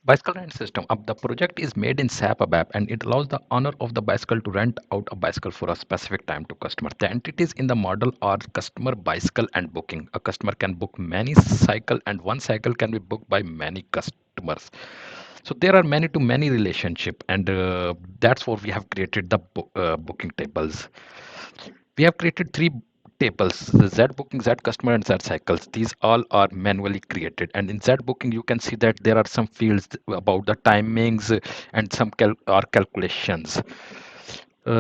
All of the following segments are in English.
Bicycle rent system. The project is made in SAP ABAP and it allows the owner of the bicycle to rent out a bicycle for a specific time to customer. The entities in the model are customer, bicycle, and booking. A customer can book many cycle and one cycle can be booked by many customers. So there are many to many relationship, and that's what we have created the booking tables. We have created three tables: the Z booking, Z customer, and Z cycles. These all are manually created, and in Z booking you can see that there are some fields about the timings and some calculations.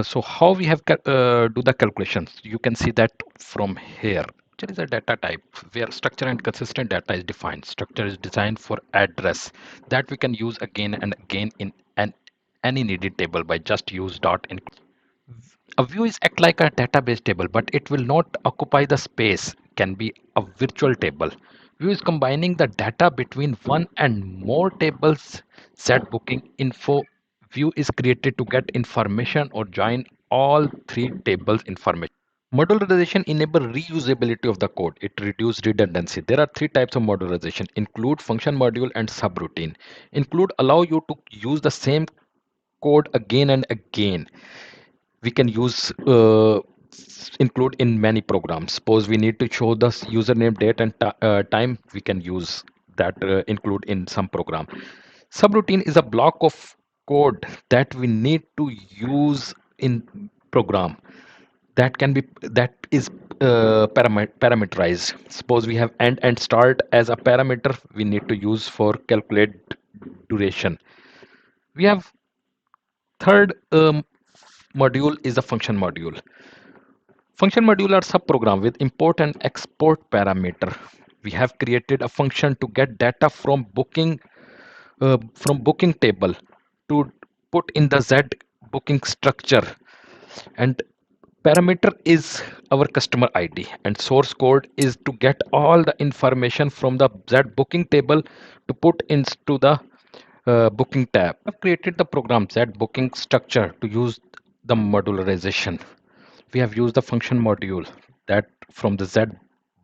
So how we have do the calculations, you can see that from here. There is a data type where structure and consistent data is defined. Structure is designed for address that we can use again and again in any needed table by just use dot in. A view is act like a database table, but it will not occupy the space, can be a virtual table. View is combining the data between one and more tables. Set booking info view is created to get information or join all three tables information. Modularization enable reusability of the code. It reduces redundancy. There are three types of modularization: include, function module, and subroutine. Include allow you to use the same code again and again. We can use include in many programs. Suppose we need to show the username, date, and time, we can use that include in some program. Subroutine is a block of code that we need to use in program that is parameterized. Suppose we have end and start as a parameter we need to use for calculate duration. We have third module is a function module. Function module are subprogram with import and export parameter. We have created a function to get data from booking table to put in the Z booking structure, and parameter is our customer ID, and source code is to get all the information from the Z booking table to put into the booking tab. I've created the program Z booking structure to use the modularization. We have used the function module that from the Z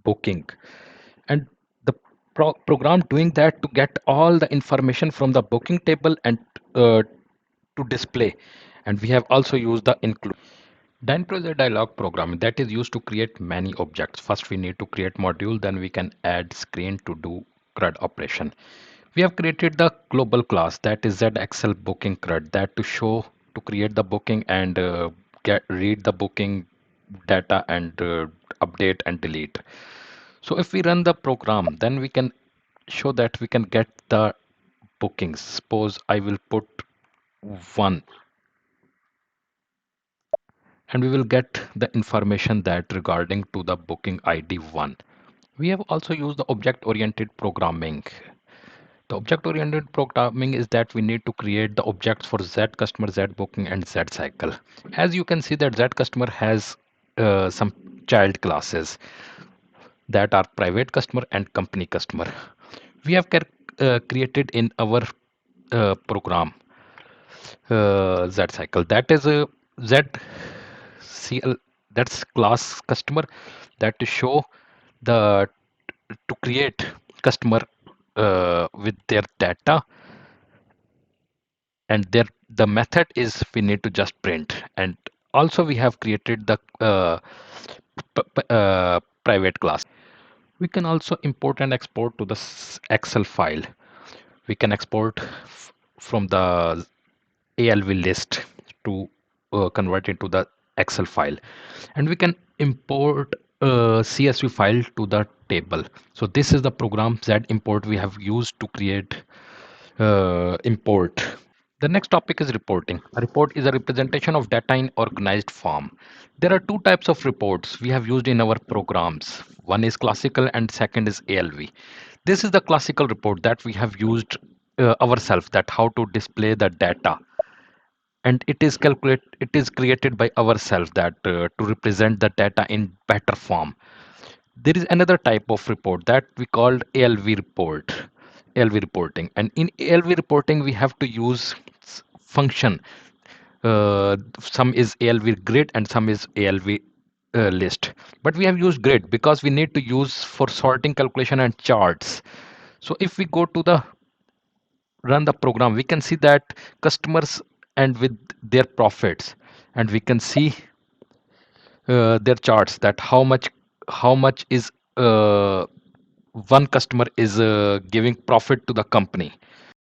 booking, and the program doing that to get all the information from the booking table and to display. And we have also used the include. Dynpro is a dialog program that is used to create many objects. First we need to create module, then we can add screen to do CRUD operation. We have created the global class that is ZXL booking CRUD that to show to create the booking and get read the booking data and update and delete. So if we run the program, then we can show that we can get the bookings. Suppose I will put one, and we will get the information that regarding to the booking ID 1. We have also used the object oriented programming. The object oriented programming is that we need to create the objects for Z customer, Z booking, and Z cycle. As you can see that Z customer has some child classes that are private customer and company customer. We have created in our program Z cycle, that is a Z CL, that's class customer, that to show the to create customer with their data, and there the method is we need to just print. And also we have created the private class. We can also import and export to the Excel file. We can export from the ALV list to convert into the Excel file, and we can import CSV file to the table. So this is the program Z import we have used to create import. The next topic is reporting. A report is a representation of data in organized form. There are two types of reports we have used in our programs. One is classical and second is ALV. This is the classical report that we have used ourselves, that how to display the data, and it is created by ourselves that to represent the data in better form. There is another type of report that we called ALV reporting, and in ALV reporting we have to use function. Some is ALV grid and some is ALV list, but we have used grid because we need to use for sorting calculation and charts. So if we go to the run the program, we can see that customers and with their profits, and we can see their charts, that how much is one customer is giving profit to the company.